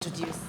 Introduce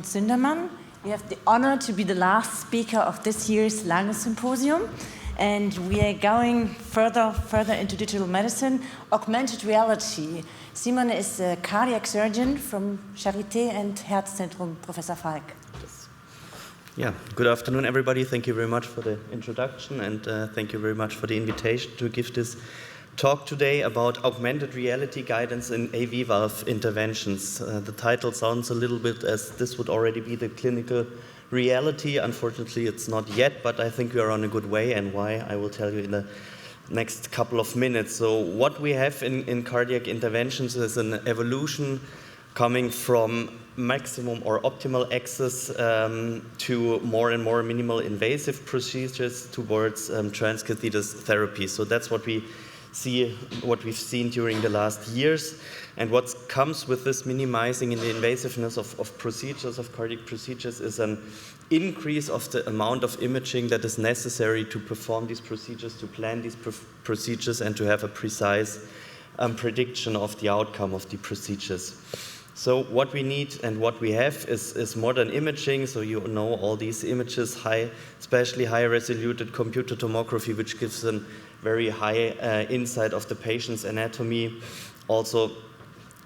Sündermann. We have the honor to be the last speaker of this year's Lange Symposium, and we are going further into digital medicine, augmented reality. Simon is a cardiac surgeon from Charité and Herzzentrum, Professor Falk. Yeah, good afternoon, everybody. Thank you very much for the introduction, and thank you very much for the invitation to give this talk today about augmented reality guidance in AV valve interventions. The title sounds a little bit as this would already be the clinical reality. Unfortunately, it's not yet, but I think we are on a good way, and why I will tell you in the next couple of minutes. So what we have in cardiac interventions is an evolution coming from maximum or optimal access to more and more minimal invasive procedures towards transcatheter therapy. So that's what we've seen during the last years, and what comes with this minimizing in the invasiveness of procedures, of cardiac procedures, is an increase of the amount of imaging that is necessary to perform these procedures, to plan these procedures, and to have a precise prediction of the outcome of the procedures. So what we need and what we have is modern imaging. So you know all these images, especially high-resolution computer tomography, which gives a very high insight of the patient's anatomy, also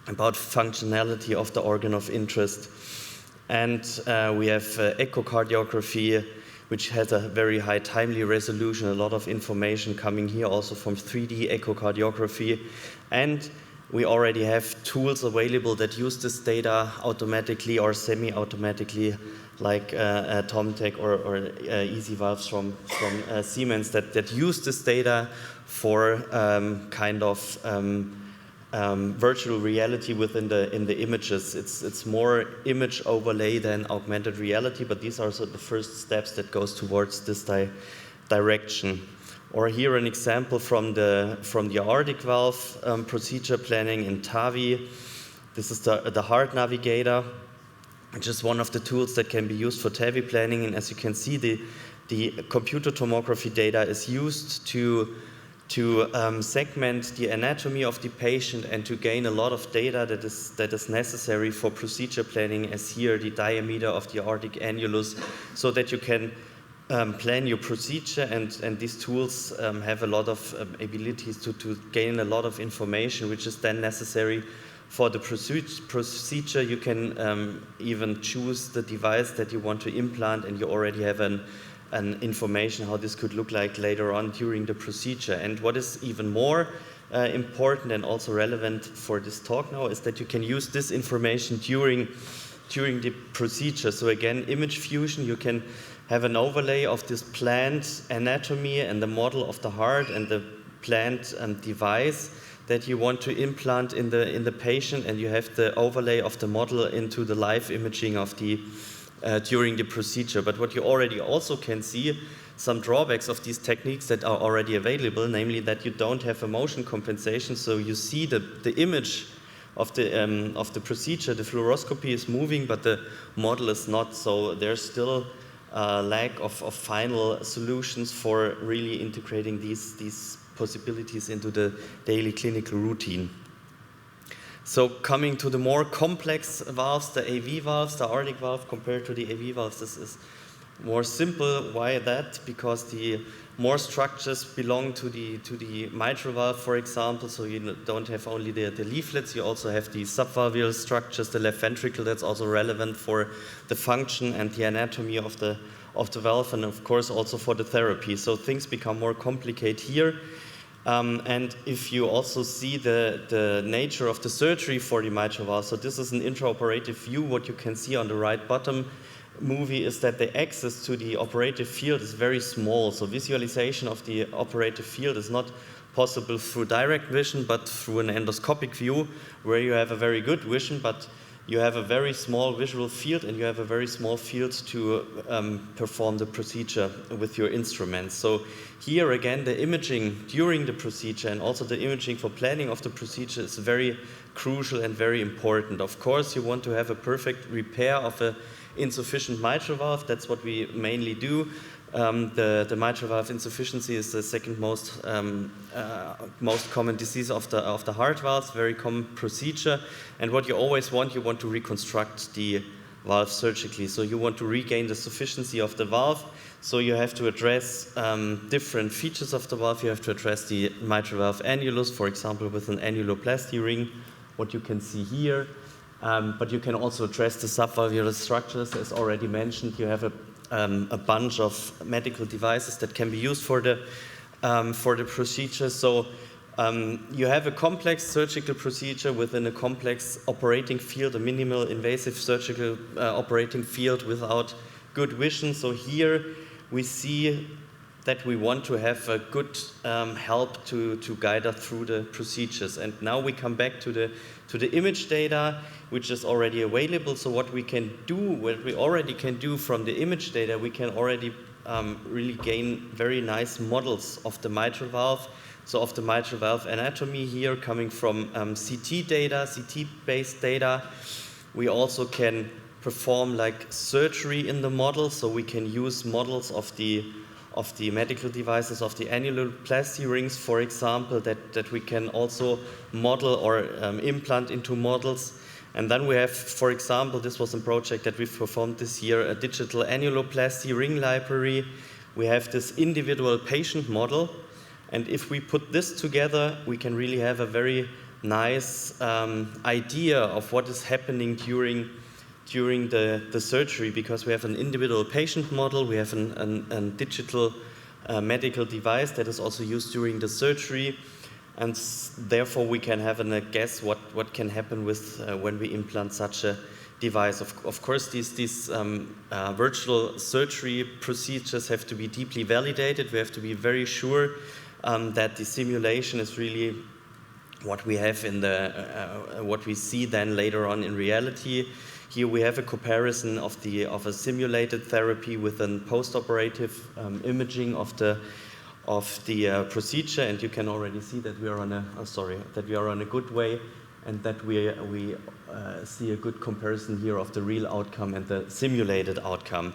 about functionality of the organ of interest. And we have echocardiography, which has a very high timely resolution, a lot of information coming here also from 3D echocardiography. And we already have tools available that use this data automatically or semi-automatically, like TomTech or Easy Valves from Siemens that use this data for virtual reality within the images. It's more image overlay than augmented reality, but these are sort of the first steps that goes towards this direction. Or here an example from the aortic valve procedure planning in TAVI. This is the heart navigator, which is one of the tools that can be used for TAVI planning. And as you can see, the computer tomography data is used to segment the anatomy of the patient and to gain a lot of data that is necessary for procedure planning, as here the diameter of the aortic annulus, so that you can plan your procedure, and these tools have a lot of abilities to gain a lot of information, which is then necessary for the procedure. You can even choose the device that you want to implant, and you already have an information how this could look like later on during the procedure. And what is even more important and also relevant for this talk now is that you can use this information during the procedure. So again, image fusion, you can have an overlay of this planned anatomy and the model of the heart and the planned device that you want to implant in the patient, and you have the overlay of the model into the live imaging of the during the procedure. But what you already also can see, some drawbacks of these techniques that are already available, namely that you don't have a motion compensation, so you see the image of the procedure. The fluoroscopy is moving, but the model is not. So there's still a lack of final solutions for really integrating these possibilities into the daily clinical routine. So coming to the more complex valves, the AV valves, the aortic valve compared to the AV valves, this is more simple. Why that? Because the more structures belong to the mitral valve, for example. So you don't have only the leaflets, you also have the subvalvular structures, the left ventricle, that's also relevant for the function and the anatomy of the valve, and of course also for the therapy. So things become more complicated here. And if you also see the nature of the surgery for the mitral valve, so this is an intraoperative view. What you can see on the right bottom movie is that the access to the operative field is very small. So visualization of the operative field is not possible through direct vision, but through an endoscopic view, where you have a very good vision, but you have a very small visual field, and you have a very small field to perform the procedure with your instruments. So here again, the imaging during the procedure and also the imaging for planning of the procedure is very crucial and very important. Of course, you want to have a perfect repair of an insufficient mitral valve. That's what we mainly do. The mitral valve insufficiency is the second most common disease of the heart valves, very common procedure. And what you always want, you want to reconstruct the valve surgically. So you want to regain the sufficiency of the valve. So you have to address different features of the valve. You have to address the mitral valve annulus, for example, with an annuloplasty ring, what you can see here. But you can also address the subvalvular structures, as already mentioned. You have a bunch of medical devices that can be used for the procedure. So you have a complex surgical procedure within a complex operating field, a minimal invasive surgical operating field without good vision. So here we see that we want to have a good help to guide us through the procedures. And now we come back to the image data, which is already available. So what we can do, what we already can do from the image data, we can already really gain very nice models of the mitral valve. So of the mitral valve anatomy here, coming from CT data, CT-based data. We also can perform like surgery in the model, so we can use models of the medical devices, of the annuloplasty rings, for example, that we can also model or implant into models. And then we have, for example, this was a project that we've performed this year, a digital annuloplasty ring library. We have this individual patient model. And if we put this together, we can really have a very nice idea of what is happening during the surgery, because we have an individual patient model, we have a digital medical device that is also used during the surgery, and therefore we can have a guess what can happen with when we implant such a device. Of course, these virtual surgery procedures have to be deeply validated. We have to be very sure that the simulation is really what we have in what we see then later on in reality. Here we have a comparison of a simulated therapy with a post-operative imaging of the procedure, and you can already see that we are on a good way, and that we see a good comparison here of the real outcome and the simulated outcome.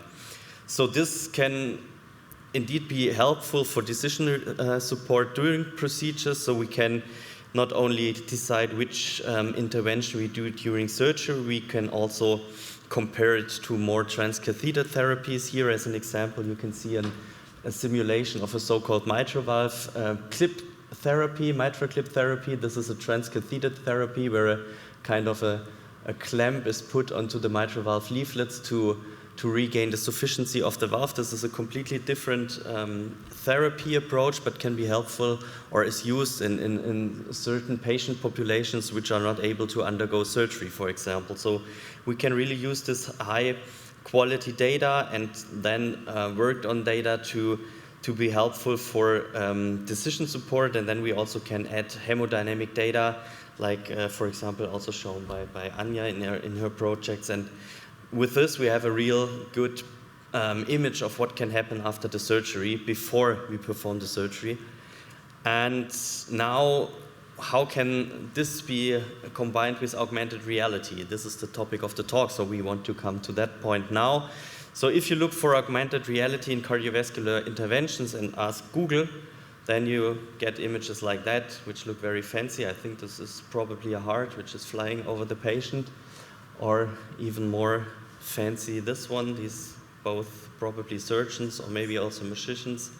So this can indeed be helpful for decision support during procedures, so we can not only decide which intervention we do during surgery, we can also compare it to more transcatheter therapies. Here, as an example, you can see a simulation of a so-called mitral valve clip therapy, mitral clip therapy. This is a transcatheter therapy where a kind of a clamp is put onto the mitral valve leaflets to regain the sufficiency of the valve. This is a completely different therapy approach, but can be helpful or is used in certain patient populations which are not able to undergo surgery, for example. So we can really use this high quality data and then worked on data to be helpful for decision support. And then we also can add hemodynamic data, like for example also shown by Anja in her projects. And with this, we have a real good image of what can happen after the surgery, before we perform the surgery. And now, how can this be combined with augmented reality? This is the topic of the talk, so we want to come to that point now. So if you look for augmented reality in cardiovascular interventions and ask Google, then you get images like that, which look very fancy. I think this is probably a heart which is flying over the patient, or even more fancy this one, these both probably surgeons or maybe also magicians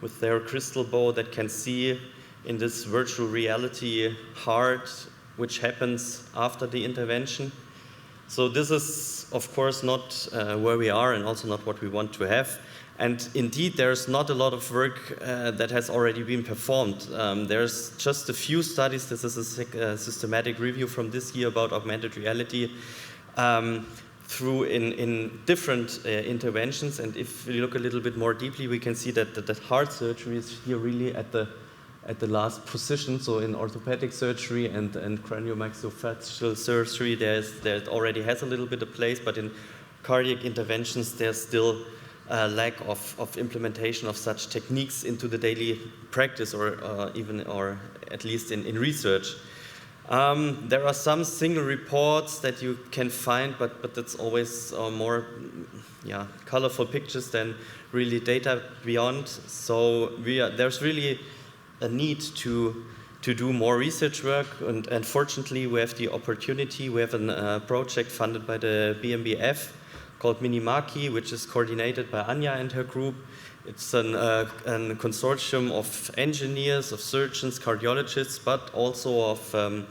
with their crystal ball that can see in this virtual reality heart which happens after the intervention. So this is of course not where we are, and also not what we want to have. And indeed there's not a lot of work that has already been performed. There's just a few studies. This is a systematic review from this year about augmented reality through in different interventions. And if we look a little bit more deeply, we can see that the heart surgery is here really at the last position. So in orthopedic surgery and craniomaxillofacial surgery, there already has a little bit of place, but in cardiac interventions, there's still a lack of implementation of such techniques into the daily practice, or at least in research. There are some single reports that you can find, but that's always more colorful pictures than really data beyond. So there's really a need to do more research work, and fortunately we have the opportunity. We have a project funded by the BMBF called Minimaki, which is coordinated by Anja and her group. It's a consortium of engineers, of surgeons, cardiologists, but also of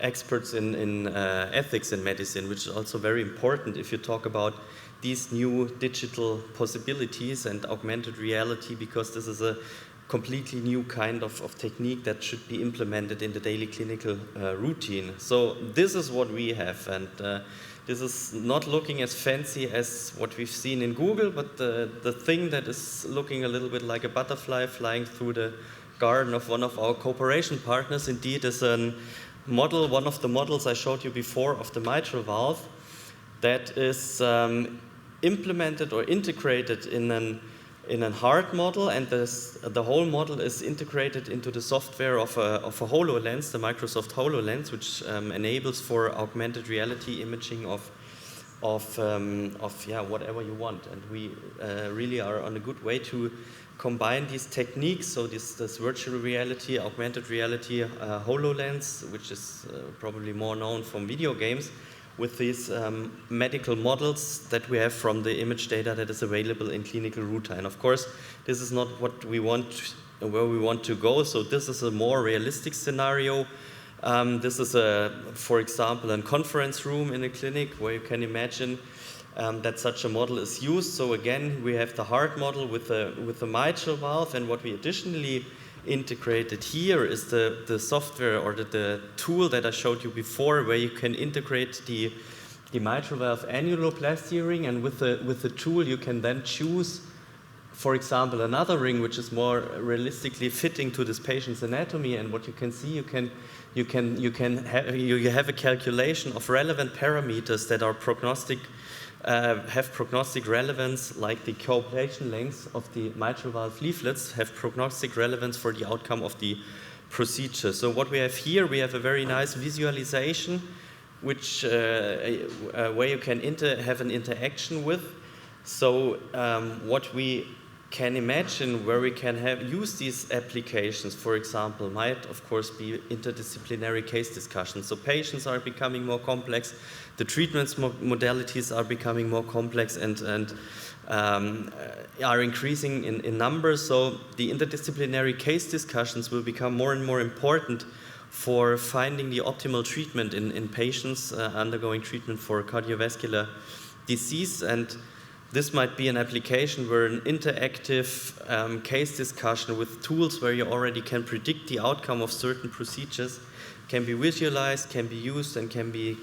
experts in ethics in medicine, which is also very important if you talk about these new digital possibilities and augmented reality, because this is a completely new kind of technique that should be implemented in the daily clinical routine. So this is what we have, and this is not looking as fancy as what we've seen in Google, but the thing that is looking a little bit like a butterfly flying through the garden of one of our cooperation partners indeed is a model, one of the models I showed you before of the mitral valve, that is implemented or integrated in a hard model, and the whole model is integrated into the software of a HoloLens, the Microsoft HoloLens, which enables for augmented reality imaging of whatever you want. And we really are on a good way to combine these techniques. So this virtual reality, augmented reality, HoloLens, which is probably more known from video games, with these medical models that we have from the image data that is available in clinical routine. Of course, this is not what we want, where we want to go. So this is a more realistic scenario. This is, for example, a conference room in a clinic where you can imagine that such a model is used. So again, we have the hard model with the mitral valve, and what we additionally integrated here is the software or the tool that I showed you before, where you can integrate the mitral valve annuloplasty ring, and with the tool you can then choose, for example, another ring which is more realistically fitting to this patient's anatomy. And what you can see, you have a calculation of relevant parameters that are have prognostic relevance, like the coaptation length of the mitral valve leaflets have prognostic relevance for the outcome of the procedure. So what we have here, we have a very nice visualization, which where you can have an interaction with. So what we can imagine where we can use these applications, for example, might of course be interdisciplinary case discussions. So patients are becoming more complex, the treatments modalities are becoming more complex and are increasing in numbers. So the interdisciplinary case discussions will become more and more important for finding the optimal treatment in patients undergoing treatment for cardiovascular disease. And this might be an application where an interactive case discussion with tools where you already can predict the outcome of certain procedures can be visualized, can be used, and can be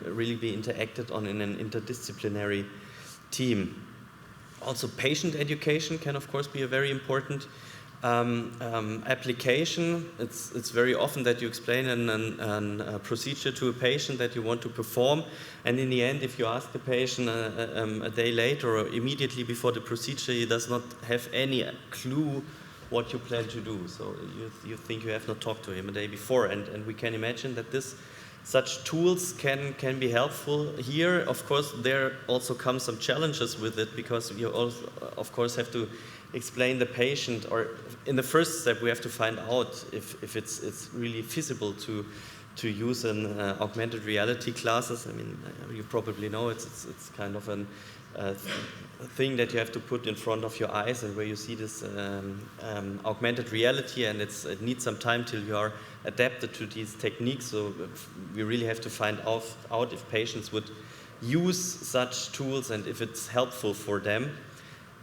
really be interacted on in an interdisciplinary team. Also, patient education can, of course, be a very important application. It's very often that you explain a procedure to a patient that you want to perform, and in the end, if you ask the patient a day later or immediately before the procedure, he does not have any clue what you plan to do. So you think you have not talked to him a day before, and we can imagine that such tools can be helpful here. Of course, there also come some challenges with it, because you also, of course, have to explain the patient, or in the first step we have to find out if it's really feasible to use an augmented reality classes. I mean, you probably know it's kind of a thing that you have to put in front of your eyes, and where you see this augmented reality, and it needs some time till you are adapted to these techniques. So we really have to find out if patients would use such tools and if it's helpful for them.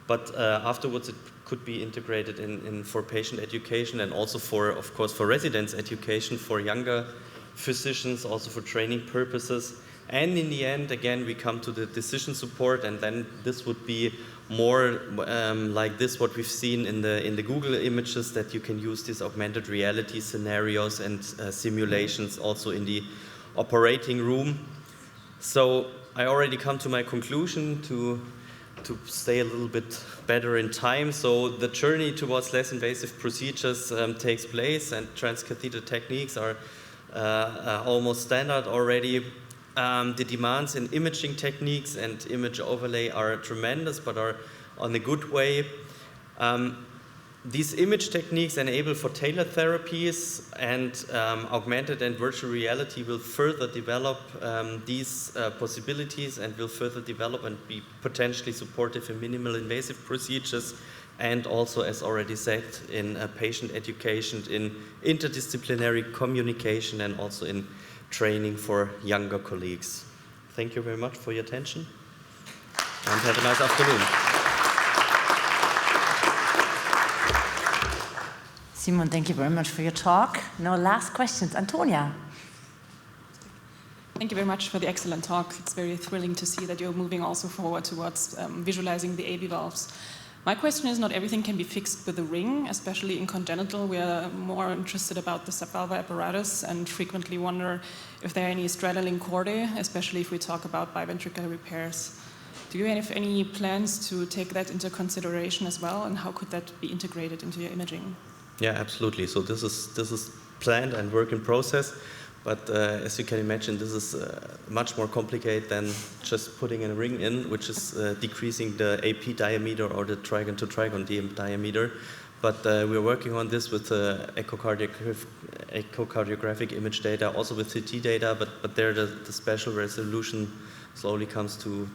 But afterwards, it could be integrated in for patient education, and also for, of course, for residents education, for younger physicians, also for training purposes. And in the end, again, we come to the decision support, and then this would be more like this, what we've seen in the Google images, that you can use these augmented reality scenarios and simulations also in the operating room. So I already come to my conclusion to stay a little bit better in time. So the journey towards less invasive procedures takes place, and transcatheter techniques are almost standard already. The demands in imaging techniques and image overlay are tremendous, but are on a good way. These image techniques enable for tailored therapies, and augmented and virtual reality will further develop these possibilities and will further develop and be potentially supportive in minimal invasive procedures, and also, as already said, in patient education, in interdisciplinary communication, and also in training for younger colleagues. Thank you very much for your attention, and have a nice afternoon. Simon, thank you very much for your talk. Now, last questions. Antonia. Thank you very much for the excellent talk. It's very thrilling to see that you're moving also forward towards visualizing the AV valves. My question is, not everything can be fixed with a ring, especially in congenital. We are more interested about the subvalvular apparatus and frequently wonder if there are any straddling chordae, especially if we talk about biventricular repairs. Do you have any plans to take that into consideration as well, and how could that be integrated into your imaging? Yeah, absolutely. So this is planned and work in process, but as you can imagine, this is much more complicated than just putting a ring in, which is decreasing the AP diameter or the trigon to trigon diameter. But we're working on this with echocardiographic image data, also with CT data, but there the spatial resolution slowly comes to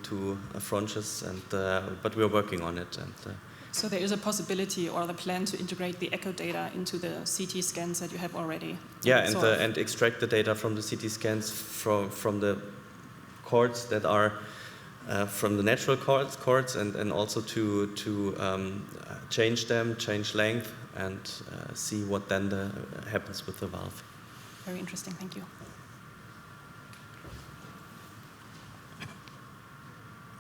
frontiers, and but we're working on it. And so there is a possibility or the plan to integrate the echo data into the CT scans that you have already? Yeah, and extract the data from the CT scans from the cords that are from the natural cords, and also to change them, change length, and see what then happens with the valve. Very interesting, thank you.